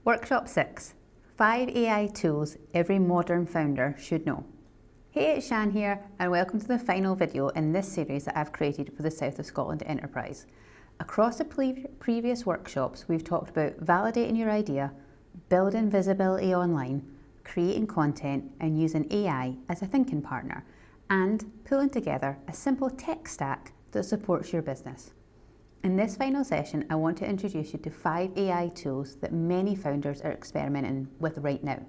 Workshop 6, 5 AI tools every modern founder should know. Hey, it's Sian here and welcome to the final video in this series that I've created for the South of Scotland Enterprise. Across the previous workshops, we've talked about validating your idea, building visibility online, creating content and using AI as a thinking partner, and pulling together a simple tech stack that supports your business. In this final session, I want to introduce you to 5 AI tools that many founders are experimenting with right now.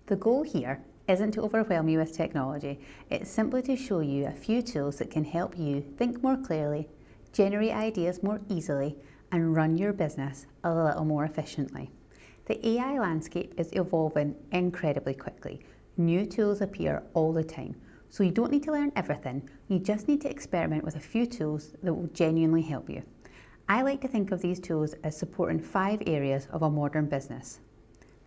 The goal here isn't to overwhelm you with technology, it's simply to show you a few tools that can help you think more clearly, generate ideas more easily, and run your business a little more efficiently. The AI landscape is evolving incredibly quickly. New tools appear all the time, so you don't need to learn everything, you just need to experiment with a few tools that will genuinely help you. I like to think of these tools as supporting 5 areas of a modern business: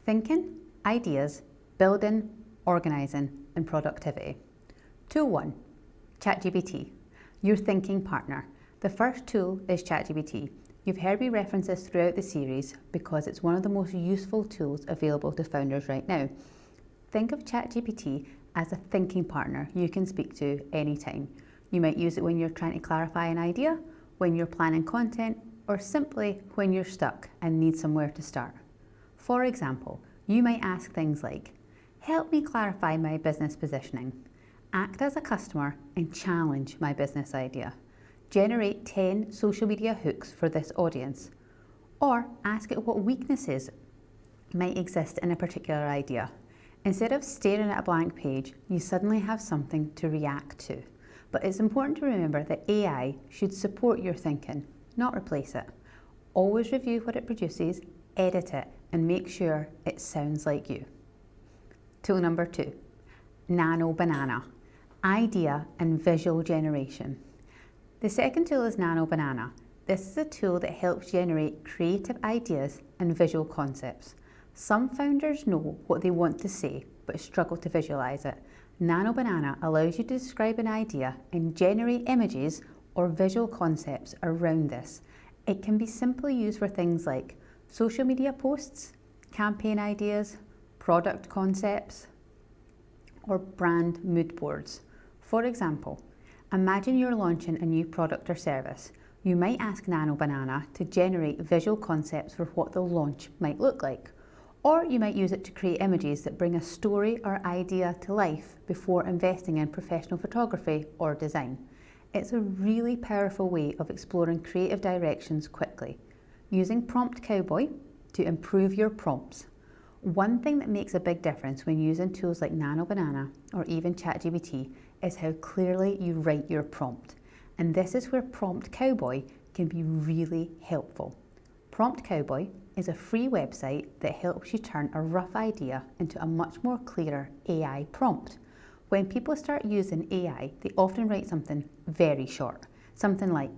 thinking, ideas, building, organising, and productivity. Tool 1, ChatGPT, your thinking partner. The first tool is ChatGPT. You've heard me reference this throughout the series because it's one of the most useful tools available to founders right now. Think of ChatGPT as a thinking partner you can speak to anytime. You might use it when you're trying to clarify an idea, when you're planning content, or simply when you're stuck and need somewhere to start. For example, you might ask things like, help me clarify my business positioning, act as a customer and challenge my business idea, generate 10 social media hooks for this audience, or ask it what weaknesses might exist in a particular idea. Instead of staring at a blank page, you suddenly have something to react to. But it's important to remember that AI should support your thinking, not replace it. Always review what it produces, edit it, and make sure it sounds like you. Tool number 2, Nano Banana, idea and visual generation. The second tool is Nano Banana. This is a tool that helps generate creative ideas and visual concepts. Some founders know what they want to say, but struggle to visualize it. Nano Banana allows you to describe an idea and generate images or visual concepts around this. It can be simply used for things like social media posts, campaign ideas, product concepts, or brand mood boards. For example, imagine you're launching a new product or service. You might ask Nano Banana to generate visual concepts for what the launch might look like. Or you might use it to create images that bring a story or idea to life before investing in professional photography or design. It's a really powerful way of exploring creative directions quickly. Using Prompt Cowboy to improve your prompts. One thing that makes a big difference when using tools like Nano Banana or even ChatGPT is how clearly you write your prompt. And this is where Prompt Cowboy can be really helpful. Prompt Cowboy is a free website that helps you turn a rough idea into a much more clearer AI prompt. When people start using AI, they often write something very short, something like,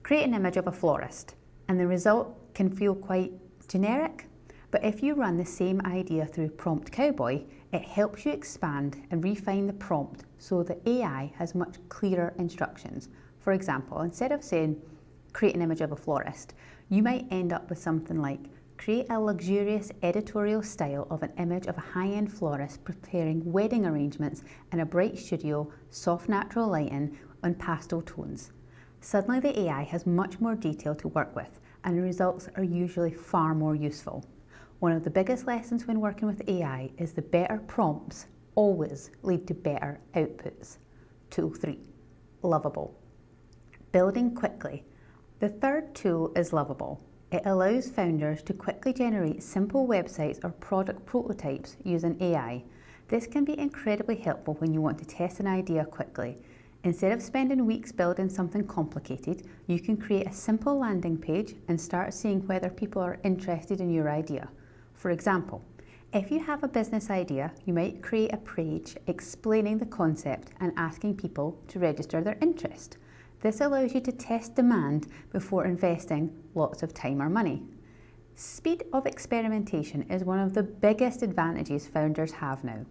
create an image of a florist, and the result can feel quite generic. But if you run the same idea through Prompt Cowboy, it helps you expand and refine the prompt so the AI has much clearer instructions. For example, instead of saying, create an image of a florist, you might end up with something like, create a luxurious editorial style of an image of a high-end florist preparing wedding arrangements in a bright studio, soft natural lighting, and pastel tones. Suddenly the AI has much more detail to work with, and the results are usually far more useful. One of the biggest lessons when working with AI is the better prompts always lead to better outputs. Tool 3, Lovable, building quickly. The third tool is Lovable. It allows founders to quickly generate simple websites or product prototypes using AI. This can be incredibly helpful when you want to test an idea quickly. Instead of spending weeks building something complicated, you can create a simple landing page and start seeing whether people are interested in your idea. For example, if you have a business idea, you might create a page explaining the concept and asking people to register their interest. This allows you to test demand before investing lots of time or money. Speed of experimentation is one of the biggest advantages founders have now.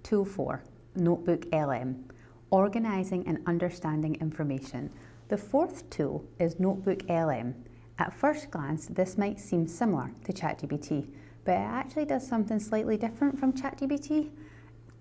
Tool 4, Notebook LM, organising and understanding information. The fourth tool is Notebook LM. At first glance, this might seem similar to ChatGPT, but it actually does something slightly different from ChatGPT.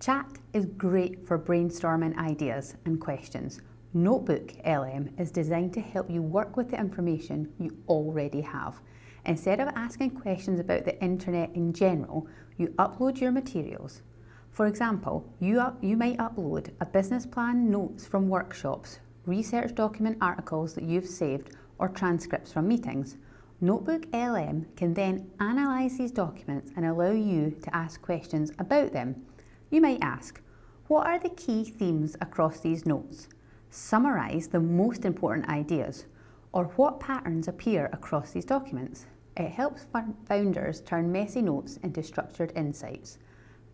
Chat is great for brainstorming ideas and questions. Notebook LM is designed to help you work with the information you already have. Instead of asking questions about the internet in general, you upload your materials. For example, you might upload a business plan, notes from workshops, research document articles that you've saved, or transcripts from meetings. Notebook LM can then analyse these documents and allow you to ask questions about them. You might ask, what are the key themes across these notes? Summarise the most important ideas, or what patterns appear across these documents. It helps founders turn messy notes into structured insights.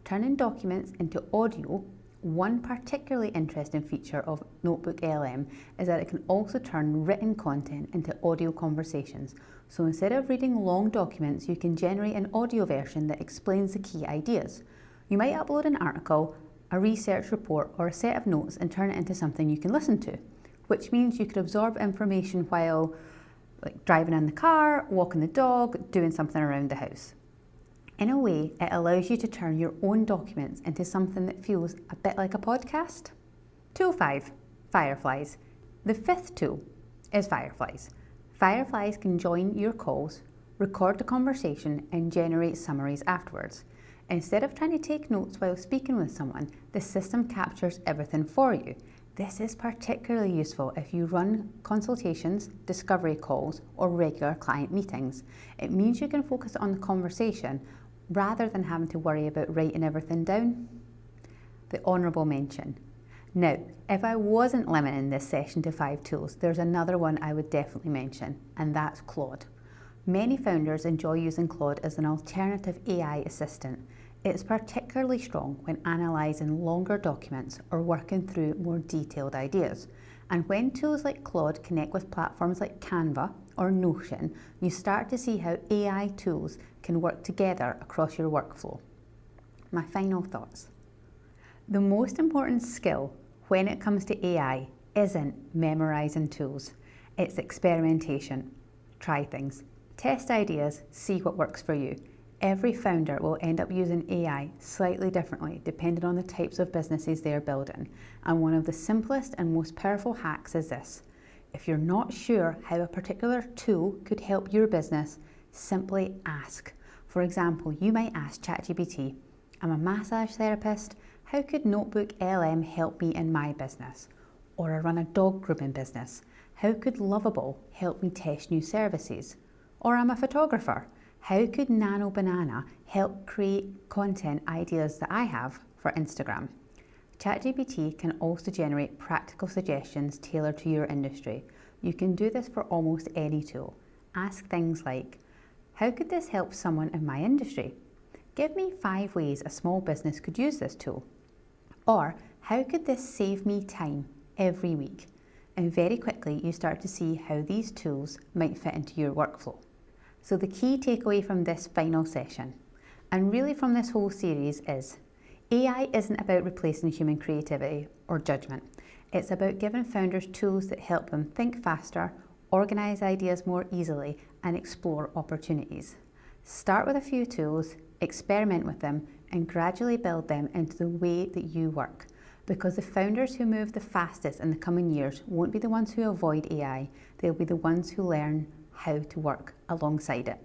Turning documents into audio, one particularly interesting feature of Notebook LM is that it can also turn written content into audio conversations. So instead of reading long documents, you can generate an audio version that explains the key ideas. You might upload an article, a research report, or a set of notes and turn it into something you can listen to, which means you could absorb information while driving in the car, walking the dog, doing something around the house. In a way, it allows you to turn your own documents into something that feels a bit like a podcast. Tool 5, Fireflies. The fifth tool is Fireflies. Fireflies can join your calls, record the conversation, and generate summaries afterwards. Instead of trying to take notes while speaking with someone, the system captures everything for you. This is particularly useful if you run consultations, discovery calls, or regular client meetings. It means you can focus on the conversation rather than having to worry about writing everything down. The honourable mention. Now, if I wasn't limiting this session to 5 tools, there's another one I would definitely mention, and that's Claude. Many founders enjoy using Claude as an alternative AI assistant. It's particularly strong when analysing longer documents or working through more detailed ideas. And when tools like Claude connect with platforms like Canva or Notion, you start to see how AI tools can work together across your workflow. My final thoughts. The most important skill when it comes to AI isn't memorising tools, it's experimentation. Try things, test ideas, see what works for you. Every founder will end up using AI slightly differently depending on the types of businesses they're building. And one of the simplest and most powerful hacks is this. If you're not sure how a particular tool could help your business, simply ask. For example, you might ask ChatGPT, I'm a massage therapist, how could Notebook LM help me in my business? Or I run a dog grooming business, how could Lovable help me test new services? Or I'm a photographer, how could Nano Banana help create content ideas that I have for Instagram? ChatGPT can also generate practical suggestions tailored to your industry. You can do this for almost any tool. Ask things like, how could this help someone in my industry? Give me 5 ways a small business could use this tool. Or, how could this save me time every week? And very quickly you start to see how these tools might fit into your workflow. So the key takeaway from this final session, and really from this whole series, is AI isn't about replacing human creativity or judgment. It's about giving founders tools that help them think faster, organise ideas more easily, and explore opportunities. Start with a few tools, experiment with them, and gradually build them into the way that you work. Because the founders who move the fastest in the coming years won't be the ones who avoid AI, they'll be the ones who learn how to work alongside it.